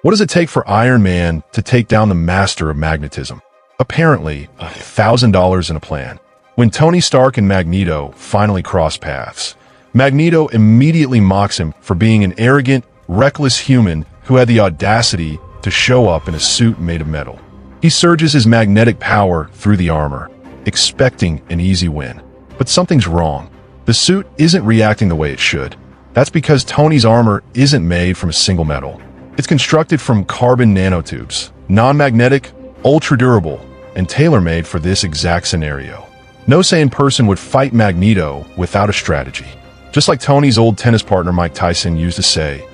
What does it take for Iron Man to take down the master of magnetism? Apparently, $1,000 in a plan. When Tony Stark and Magneto finally cross paths, Magneto immediately mocks him for being an arrogant, reckless human who had the audacity to show up in a suit made of metal. He surges his magnetic power through the armor, expecting an easy win. But something's wrong. The suit isn't reacting the way it should. That's because Tony's armor isn't made from a single metal. It's constructed from carbon nanotubes, non-magnetic, ultra-durable, and tailor-made for this exact scenario. No sane person would fight Magneto without a strategy. Just like Tony's old tennis partner Mike Tyson used to say,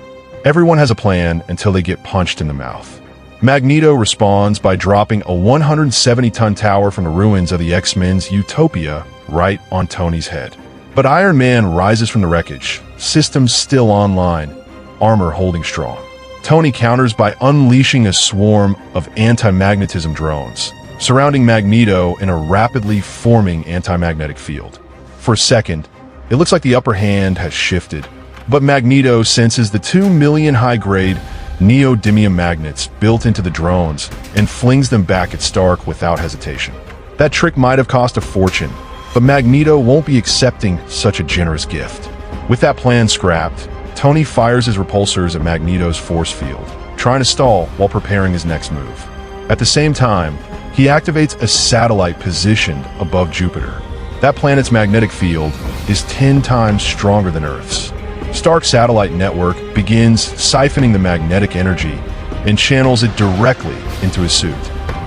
everyone has a plan until they get punched in the mouth. Magneto responds by dropping a 170-ton tower from the ruins of the X-Men's Utopia right on Tony's head. But Iron Man rises from the wreckage, systems still online, armor holding strong. Tony counters by unleashing a swarm of anti-magnetism drones, surrounding Magneto in a rapidly forming anti-magnetic field. For a second, it looks like the upper hand has shifted, but Magneto senses the 2 million high-grade neodymium magnets built into the drones and flings them back at Stark without hesitation. That trick might have cost a fortune, but Magneto won't be accepting such a generous gift. With that plan scrapped, Tony fires his repulsors at Magneto's force field, trying to stall while preparing his next move. At the same time, he activates a satellite positioned above Jupiter. That planet's magnetic field is 10 times stronger than Earth's. Stark's satellite network begins siphoning the magnetic energy and channels it directly into his suit.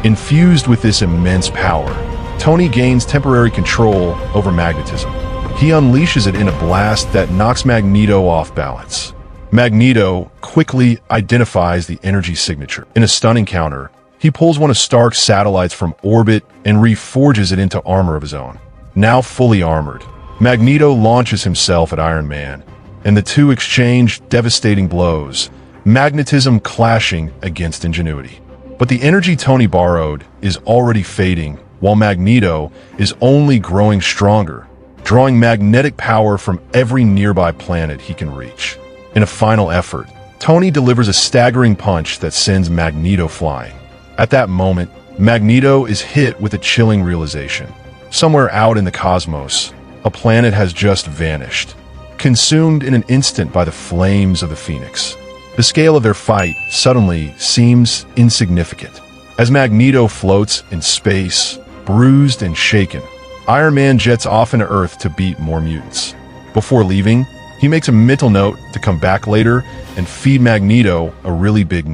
Infused with this immense power, Tony gains temporary control over magnetism. He unleashes it in a blast that knocks Magneto off balance. Magneto quickly identifies the energy signature. In a stunning counter, he pulls one of Stark's satellites from orbit and reforges it into armor of his own. Now fully armored, Magneto launches himself at Iron Man, and the two exchange devastating blows, magnetism clashing against ingenuity. But the energy Tony borrowed is already fading, while Magneto is only growing stronger, drawing magnetic power from every nearby planet he can reach. In a final effort, Tony delivers a staggering punch that sends Magneto flying. At that moment, Magneto is hit with a chilling realization. Somewhere out in the cosmos, a planet has just vanished, consumed in an instant by the flames of the Phoenix. The scale of their fight suddenly seems insignificant. As Magneto floats in space, bruised and shaken, Iron Man jets off into Earth to beat more mutants. Before leaving, he makes a mental note to come back later and feed Magneto a really big news.